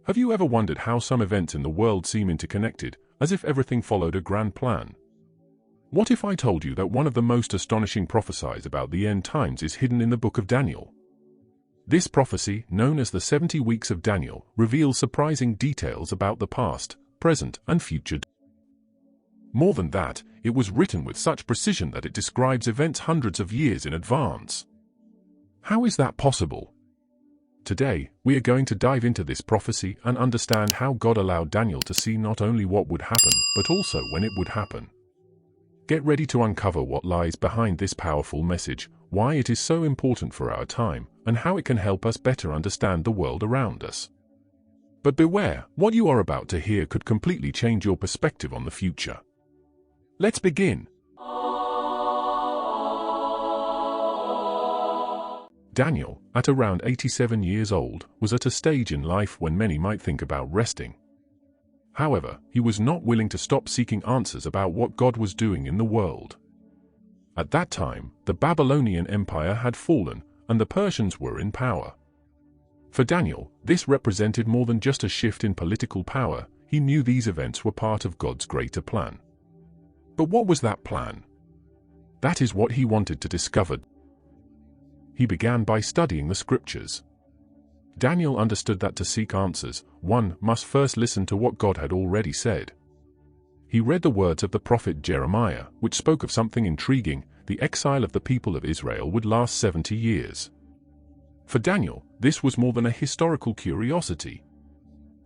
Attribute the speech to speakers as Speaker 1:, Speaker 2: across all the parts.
Speaker 1: Have you ever wondered how some events in the world seem interconnected, as if everything followed a grand plan? What if I told you that one of the most astonishing prophecies about the end times is hidden in the book of Daniel? This prophecy, known as the 70 Weeks of Daniel, reveals surprising details about the past, present, and future. More than that, it was written with such precision that it describes events hundreds of years in advance. How is that possible? Today, we are going to dive into this prophecy and understand how God allowed Daniel to see not only what would happen, but also when it would happen. Get ready to uncover what lies behind this powerful message, why it is so important for our time, and how it can help us better understand the world around us. But beware, what you are about to hear could completely change your perspective on the future. Let's begin. Daniel, at around 87 years old, was at a stage in life when many might think about resting. However, he was not willing to stop seeking answers about what God was doing in the world. At that time, the Babylonian Empire had fallen, and the Persians were in power. For Daniel, this represented more than just a shift in political power. He knew these events were part of God's greater plan. But what was that plan? That is what he wanted to discover. He began by studying the scriptures. Daniel understood that to seek answers, one must first listen to what God had already said. He read the words of the prophet Jeremiah, which spoke of something intriguing: the exile of the people of Israel would last 70 years. For Daniel, this was more than a historical curiosity.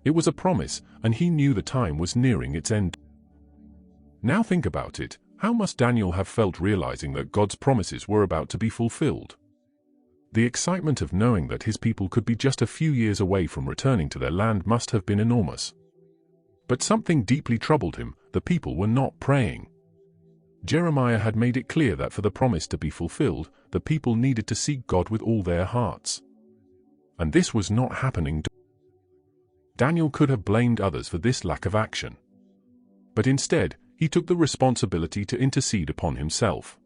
Speaker 1: It was a promise, and he knew the time was nearing its end. Now think about it, how must Daniel have felt realizing that God's promises were about to be fulfilled? The excitement of knowing that his people could be just a few years away from returning to their land must have been enormous. But something deeply troubled him: the people were not praying. Jeremiah had made it clear that for the promise to be fulfilled, the people needed to seek God with all their hearts. And this was not happening. Daniel could have blamed others for this lack of action. But instead, he took the responsibility to intercede upon himself.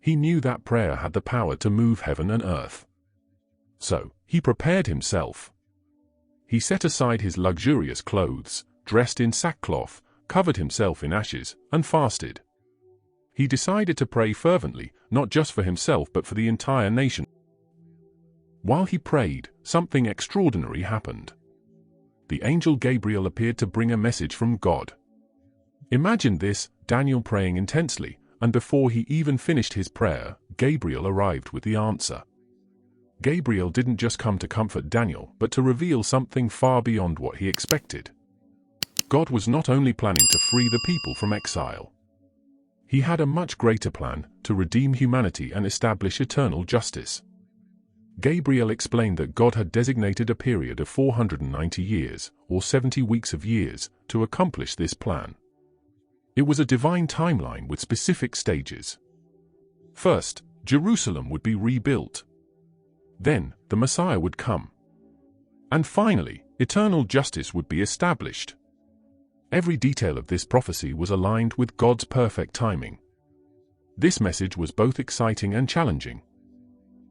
Speaker 1: He knew that prayer had the power to move heaven and earth. So, he prepared himself. He set aside his luxurious clothes, dressed in sackcloth, covered himself in ashes, and fasted. He decided to pray fervently, not just for himself but for the entire nation. While he prayed, something extraordinary happened. The angel Gabriel appeared to bring a message from God. Imagine this: Daniel praying intensely, and before he even finished his prayer, Gabriel arrived with the answer. Gabriel didn't just come to comfort Daniel, but to reveal something far beyond what he expected. God was not only planning to free the people from exile. He had a much greater plan: to redeem humanity and establish eternal justice. Gabriel explained that God had designated a period of 490 years, or 70 weeks of years, to accomplish this plan. It was a divine timeline with specific stages. First, Jerusalem would be rebuilt. Then, the Messiah would come. And finally, eternal justice would be established. Every detail of this prophecy was aligned with God's perfect timing. This message was both exciting and challenging.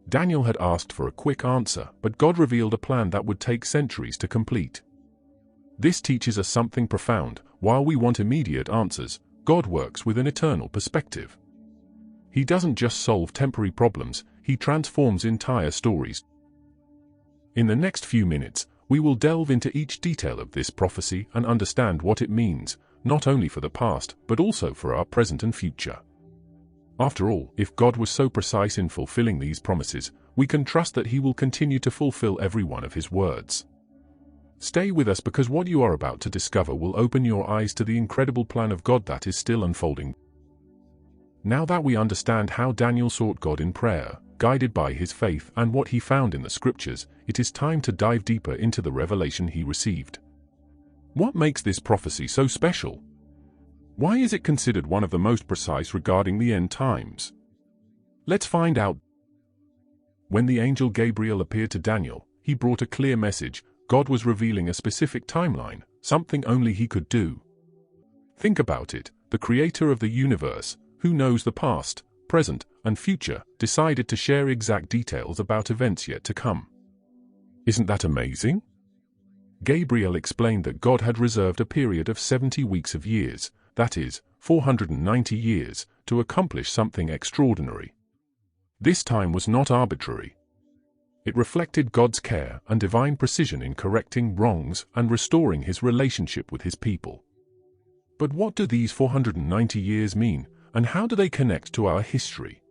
Speaker 1: Daniel had asked for a quick answer, but God revealed a plan that would take centuries to complete. This teaches us something profound: while we want immediate answers, God works with an eternal perspective. He doesn't just solve temporary problems, He transforms entire stories. In the next few minutes, we will delve into each detail of this prophecy and understand what it means, not only for the past, but also for our present and future. After all, if God was so precise in fulfilling these promises, we can trust that He will continue to fulfill every one of His words. Stay with us, because what you are about to discover will open your eyes to the incredible plan of God that is still unfolding. Now that we understand how Daniel sought God in prayer, guided by his faith, and what he found in the scriptures, it is time to dive deeper into the revelation he received. What makes this prophecy so special? Why is it considered one of the most precise regarding the end times? Let's find out. When the angel Gabriel appeared to Daniel, he brought a clear message. God was revealing a specific timeline, something only He could do. Think about it: the creator of the universe, who knows the past, present, and future, decided to share exact details about events yet to come. Isn't that amazing? Gabriel explained that God had reserved a period of 70 weeks of years, that is, 490 years, to accomplish something extraordinary. This time was not arbitrary. It reflected God's care and divine precision in correcting wrongs and restoring his relationship with his people. But what do these 490 years mean, and how do they connect to our history?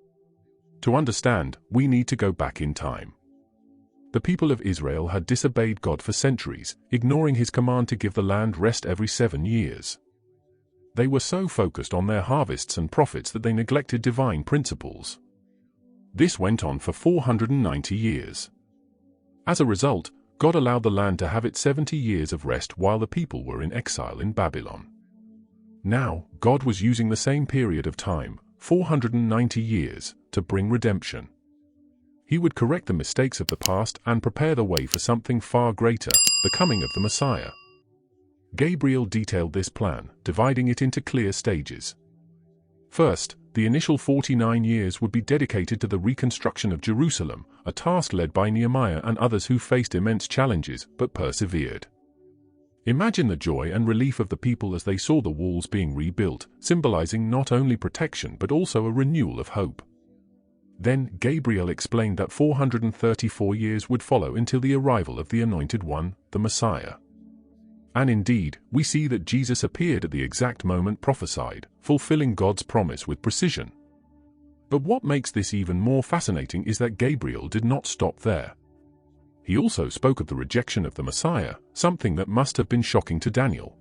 Speaker 1: To understand, we need to go back in time. The people of Israel had disobeyed God for centuries, ignoring his command to give the land rest every 7 years. They were so focused on their harvests and profits that they neglected divine principles. This went on for 490 years. As a result, God allowed the land to have its 70 years of rest while the people were in exile in Babylon. Now, God was using the same period of time, 490 years, to bring redemption. He would correct the mistakes of the past and prepare the way for something far greater, the coming of the Messiah. Gabriel detailed this plan, dividing it into clear stages. First, the initial 49 years would be dedicated to the reconstruction of Jerusalem, a task led by Nehemiah and others who faced immense challenges but persevered. Imagine the joy and relief of the people as they saw the walls being rebuilt, symbolizing not only protection but also a renewal of hope. Then Gabriel explained that 434 years would follow until the arrival of the Anointed One, the Messiah. And indeed, we see that Jesus appeared at the exact moment prophesied, fulfilling God's promise with precision. But what makes this even more fascinating is that Gabriel did not stop there. He also spoke of the rejection of the Messiah, something that must have been shocking to Daniel.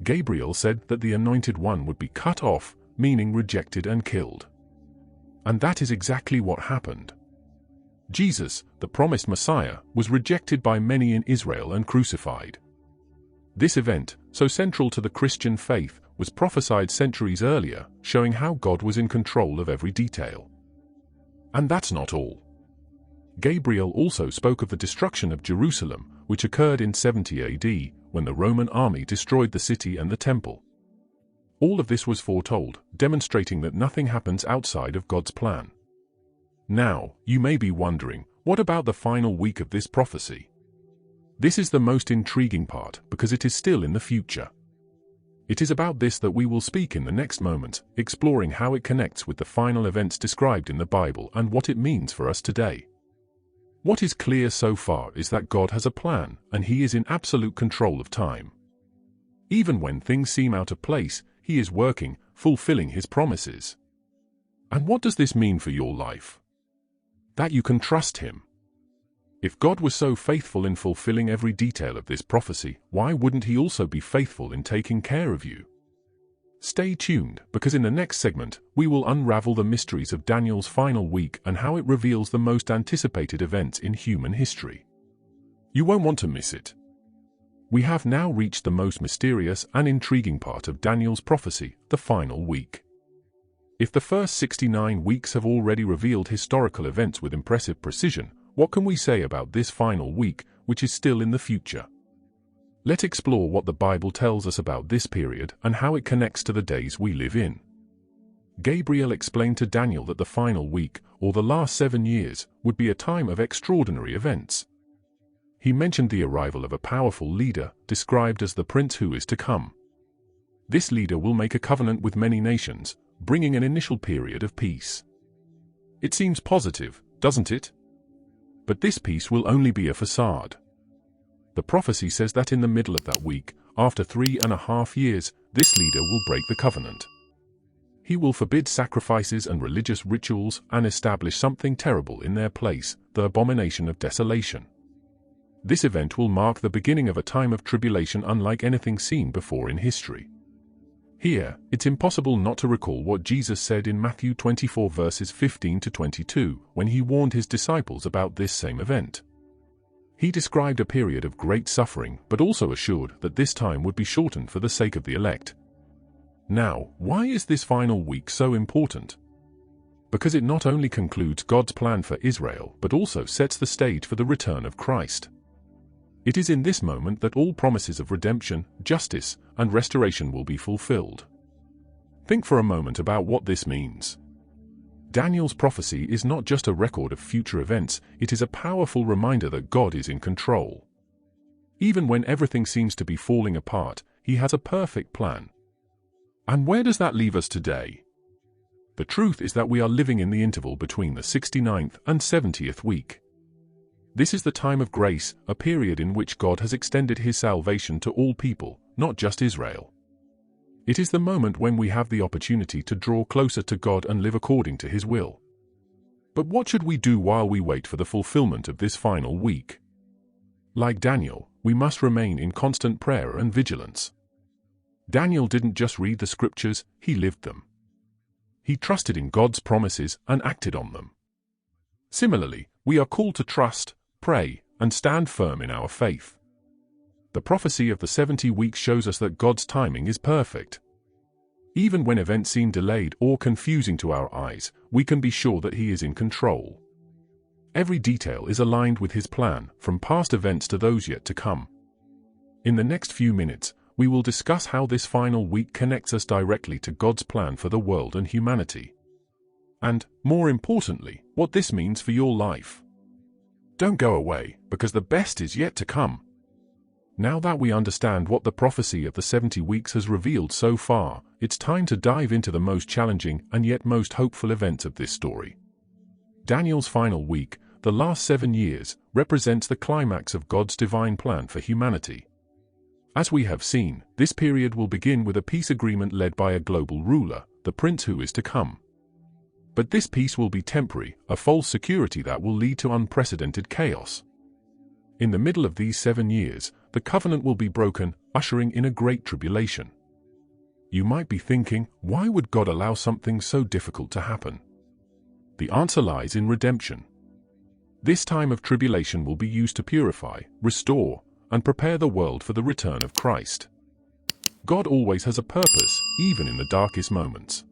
Speaker 1: Gabriel said that the Anointed One would be cut off, meaning rejected and killed. And that is exactly what happened. Jesus, the promised Messiah, was rejected by many in Israel and crucified. This event, so central to the Christian faith, was prophesied centuries earlier, showing how God was in control of every detail. And that's not all. Gabriel also spoke of the destruction of Jerusalem, which occurred in 70 AD, when the Roman army destroyed the city and the temple. All of this was foretold, demonstrating that nothing happens outside of God's plan. Now, you may be wondering, what about the final week of this prophecy? This is the most intriguing part because it is still in the future. It is about this that we will speak in the next moment, exploring how it connects with the final events described in the Bible and what it means for us today. What is clear so far is that God has a plan, and He is in absolute control of time. Even when things seem out of place, He is working, fulfilling His promises. And what does this mean for your life? That you can trust Him. If God was so faithful in fulfilling every detail of this prophecy, why wouldn't He also be faithful in taking care of you? Stay tuned, because in the next segment, we will unravel the mysteries of Daniel's final week and how it reveals the most anticipated events in human history. You won't want to miss it. We have now reached the most mysterious and intriguing part of Daniel's prophecy, the final week. If the first 69 weeks have already revealed historical events with impressive precision, what can we say about this final week, which is still in the future? Let's explore what the Bible tells us about this period and how it connects to the days we live in. Gabriel explained to Daniel that the final week, or the last 7 years, would be a time of extraordinary events. He mentioned the arrival of a powerful leader, described as the prince who is to come. This leader will make a covenant with many nations, bringing an initial period of peace. It seems positive, doesn't it? But this peace will only be a facade. The prophecy says that in the middle of that week, after 3.5 years, this leader will break the covenant. He will forbid sacrifices and religious rituals and establish something terrible in their place, the abomination of desolation. This event will mark the beginning of a time of tribulation unlike anything seen before in history. Here, it's impossible not to recall what Jesus said in Matthew 24 verses 15 to 22, when He warned His disciples about this same event. He described a period of great suffering, but also assured that this time would be shortened for the sake of the elect. Now, why is this final week so important? Because it not only concludes God's plan for Israel, but also sets the stage for the return of Christ. It is in this moment that all promises of redemption, justice, and restoration will be fulfilled. Think for a moment about what this means. Daniel's prophecy is not just a record of future events, it is a powerful reminder that God is in control. Even when everything seems to be falling apart, He has a perfect plan. And where does that leave us today? The truth is that we are living in the interval between the 69th and 70th week. This is the time of grace, a period in which God has extended His salvation to all people, not just Israel. It is the moment when we have the opportunity to draw closer to God and live according to His will. But what should we do while we wait for the fulfillment of this final week? Like Daniel, we must remain in constant prayer and vigilance. Daniel didn't just read the scriptures, he lived them. He trusted in God's promises and acted on them. Similarly, we are called to trust, pray, and stand firm in our faith. The prophecy of the 70 weeks shows us that God's timing is perfect. Even when events seem delayed or confusing to our eyes, we can be sure that He is in control. Every detail is aligned with His plan, from past events to those yet to come. In the next few minutes, we will discuss how this final week connects us directly to God's plan for the world and humanity. And, more importantly, what this means for your life. Don't go away, because the best is yet to come. Now that we understand what the prophecy of the 70 weeks has revealed so far, it's time to dive into the most challenging and yet most hopeful events of this story. Daniel's final week, the last 7 years, represents the climax of God's divine plan for humanity. As we have seen, this period will begin with a peace agreement led by a global ruler, the prince who is to come. But this peace will be temporary, a false security that will lead to unprecedented chaos. In the middle of these 7 years, the covenant will be broken, ushering in a great tribulation. You might be thinking, why would God allow something so difficult to happen? The answer lies in redemption. This time of tribulation will be used to purify, restore, and prepare the world for the return of Christ. God always has a purpose, even in the darkest moments.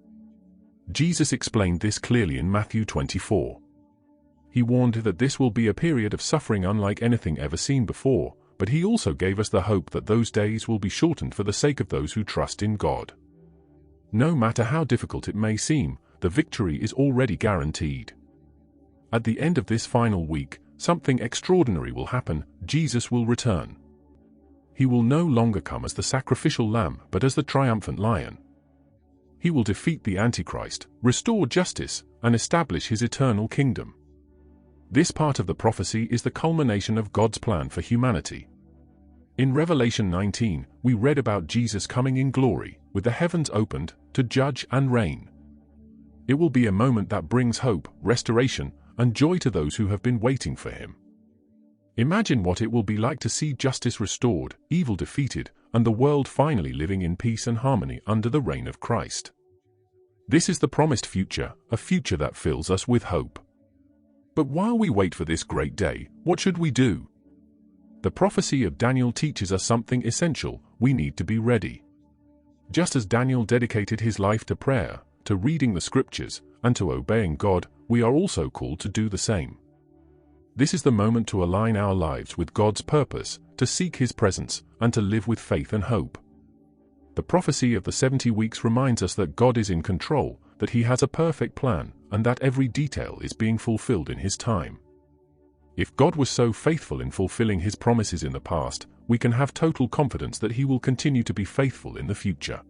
Speaker 1: Jesus explained this clearly in Matthew 24. He warned that this will be a period of suffering unlike anything ever seen before, but He also gave us the hope that those days will be shortened for the sake of those who trust in God. No matter how difficult it may seem, the victory is already guaranteed. At the end of this final week, something extraordinary will happen. Jesus will return. He will no longer come as the sacrificial lamb, but as the triumphant lion. He will defeat the Antichrist, restore justice, and establish His eternal kingdom. This part of the prophecy is the culmination of God's plan for humanity. In Revelation 19, we read about Jesus coming in glory, with the heavens opened, to judge and reign. It will be a moment that brings hope, restoration, and joy to those who have been waiting for Him. Imagine what it will be like to see justice restored, evil defeated, and the world finally living in peace and harmony under the reign of Christ. This is the promised future, a future that fills us with hope. But while we wait for this great day, what should we do? The prophecy of Daniel teaches us something essential: we need to be ready. Just as Daniel dedicated his life to prayer, to reading the scriptures, and to obeying God, we are also called to do the same. This is the moment to align our lives with God's purpose, to seek His presence, and to live with faith and hope. The prophecy of the 70 weeks reminds us that God is in control, that He has a perfect plan, and that every detail is being fulfilled in His time. If God was so faithful in fulfilling His promises in the past, we can have total confidence that He will continue to be faithful in the future.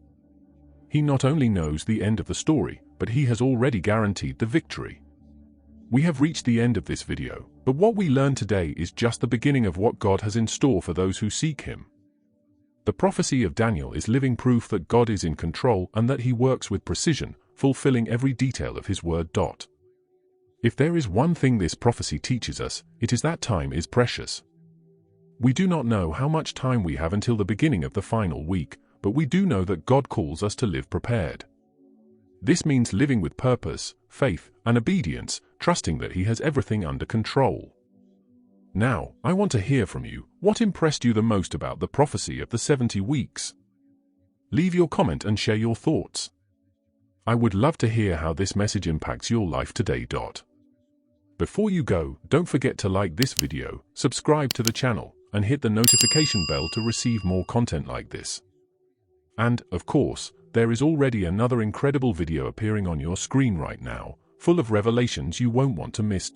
Speaker 1: He not only knows the end of the story, but He has already guaranteed the victory. We have reached the end of this video, but what we learned today is just the beginning of what God has in store for those who seek Him. The prophecy of Daniel is living proof that God is in control and that He works with precision, fulfilling every detail of His word. If there is one thing this prophecy teaches us, it is that time is precious. We do not know how much time we have until the beginning of the final week, but we do know that God calls us to live prepared. This means living with purpose, faith, and obedience, trusting that He has everything under control. Now, I want to hear from you. What impressed you the most about the prophecy of the 70 weeks? Leave your comment and share your thoughts. I would love to hear how this message impacts your life today. Before you go, don't forget to like this video, subscribe to the channel, and hit the notification bell to receive more content like this. And, of course, there is already another incredible video appearing on your screen right now, full of revelations you won't want to miss.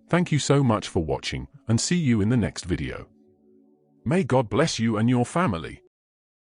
Speaker 1: Thank you so much for watching, and see you in the next video. May God bless you and your family.